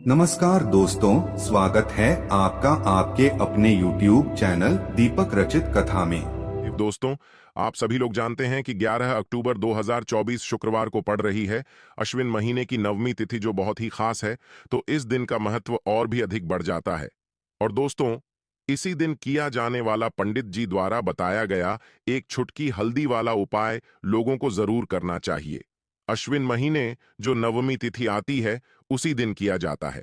नमस्कार दोस्तों, स्वागत है आपका आपके अपने YouTube चैनल दीपक रचित कथा में। दोस्तों, आप सभी लोग जानते हैं कि 11 अक्टूबर 2024 शुक्रवार को पड़ रही है अश्विन महीने की नवमी तिथि, जो बहुत ही खास है। तो इस दिन का महत्व और भी अधिक बढ़ जाता है। और दोस्तों, इसी दिन किया जाने वाला पंडित जी द्वारा बताया गया एक छुटकी हल्दी वाला उपाय लोगों को जरूर करना चाहिए। अश्विन महीने जो नवमी तिथि आती है उसी दिन किया जाता है।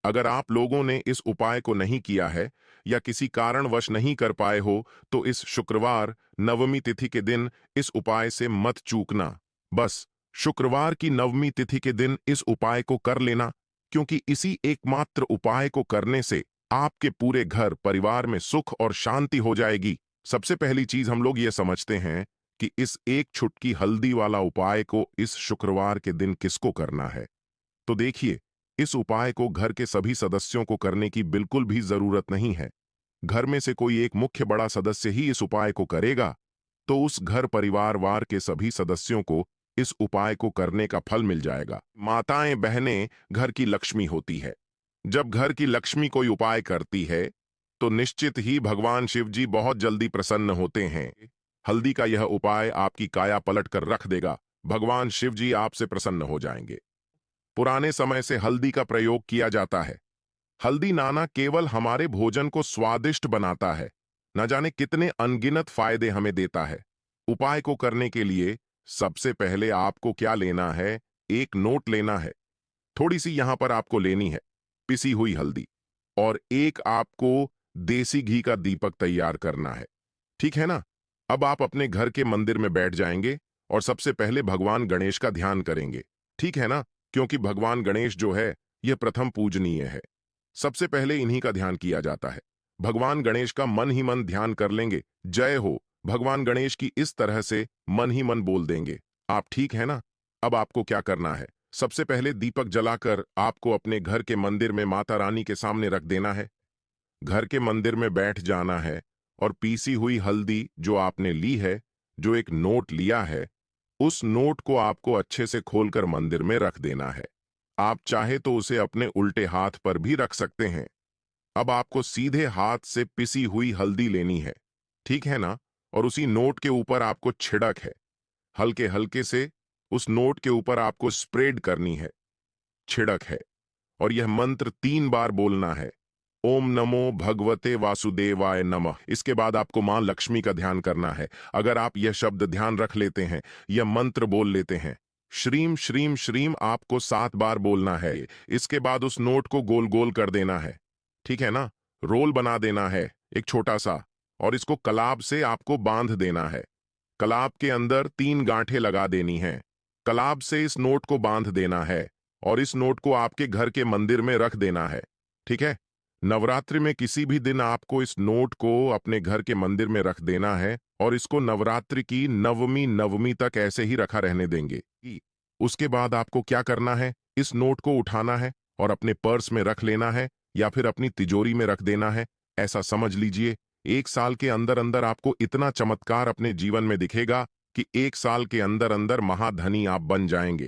अगर आप लोगों ने इस उपाय को नहीं किया है या किसी कारणवश नहीं कर पाए हो, तो इस शुक्रवार नवमी तिथि के दिन इस उपाय से मत चूकना। बस शुक्रवार की नवमी तिथि के दिन इस उपाय को कर लेना, क्योंकि इसी एकमात्र उपाय को करने से आपके पूरे घर परिवार में सुख और शांति हो जाएगी। सबसे पहली चीज हम लोग ये समझते हैं कि इस एक छुटकी हल्दी वाला उपाय को इस शुक्रवार के दिन किसको करना है। तो देखिए, इस उपाय को घर के सभी सदस्यों को करने की बिल्कुल भी जरूरत नहीं है। घर में से कोई एक मुख्य बड़ा सदस्य ही इस उपाय को करेगा, तो उस घर परिवार वार के सभी सदस्यों को इस उपाय को करने का फल मिल जाएगा। माताएं बहनें घर की लक्ष्मी होती है। जब घर की लक्ष्मी कोई उपाय करती है, तो निश्चित ही भगवान शिव जी बहुत जल्दी प्रसन्न होते हैं। हल्दी का यह उपाय आपकी काया पलट कर रख देगा। भगवान शिव जी आपसे प्रसन्न हो जाएंगे। पुराने समय से हल्दी का प्रयोग किया जाता है। हल्दी नाना केवल हमारे भोजन को स्वादिष्ट बनाता है, न जाने कितने अनगिनत फायदे हमें देता है। उपाय को करने के लिए सबसे पहले आपको क्या लेना है? एक नोट लेना है। थोड़ी सी यहां पर आपको लेनी है पिसी हुई हल्दी, और एक आपको देसी घी का दीपक तैयार करना है। ठीक है ना? अब आप अपने घर के मंदिर में बैठ जाएंगे और सबसे पहले भगवान गणेश का ध्यान करेंगे। ठीक है ना? क्योंकि भगवान गणेश जो है, यह प्रथम पूजनीय है। सबसे पहले इन्हीं का ध्यान किया जाता है। भगवान गणेश का मन ही मन ध्यान कर लेंगे। जय हो भगवान गणेश की इस तरह से मन ही मन बोल देंगे आप। ठीक है ना? अब आपको क्या करना है? सबसे पहले दीपक जलाकर आपको अपने घर के मंदिर में माता रानी के सामने रख देना है। घर के मंदिर में बैठ जाना है और पीसी हुई हल्दी जो आपने ली है, जो एक नोट लिया है, उस नोट को आपको अच्छे से खोलकर मंदिर में रख देना है। आप चाहे तो उसे अपने उल्टे हाथ पर भी रख सकते हैं। अब आपको सीधे हाथ से पिसी हुई हल्दी लेनी है। ठीक है ना? और उसी नोट के ऊपर आपको छिड़क है। हल्के हल्के से उस नोट के ऊपर आपको स्प्रेड करनी है। छिड़क है। और यह मंत्र 3 बार बोलना है। ओम नमो भगवते वासुदेवाय नमः। इसके बाद आपको मां लक्ष्मी का ध्यान करना है। अगर आप यह शब्द ध्यान रख लेते हैं, यह मंत्र बोल लेते हैं, श्रीम श्रीम श्रीम आपको 7 बार बोलना है। इसके बाद उस नोट को गोल गोल कर देना है। ठीक है ना? रोल बना देना है एक छोटा सा, और इसको कलाब से आपको बांध देना है। कलाब के अंदर 3 गांठें लगा देनी हैं। कलाब से इस नोट को बांध देना है और इस नोट को आपके घर के मंदिर में रख देना है। ठीक है? नवरात्रि में किसी भी दिन आपको इस नोट को अपने घर के मंदिर में रख देना है और इसको नवरात्रि की नवमी तक ऐसे ही रखा रहने देंगे। उसके बाद आपको क्या करना है? इस नोट को उठाना है और अपने पर्स में रख लेना है या फिर अपनी तिजोरी में रख देना है। ऐसा समझ लीजिए, 1 साल के अंदर अंदर आपको इतना चमत्कार अपने जीवन में दिखेगा कि 1 साल के अंदर अंदर महाधनी आप बन जाएंगे।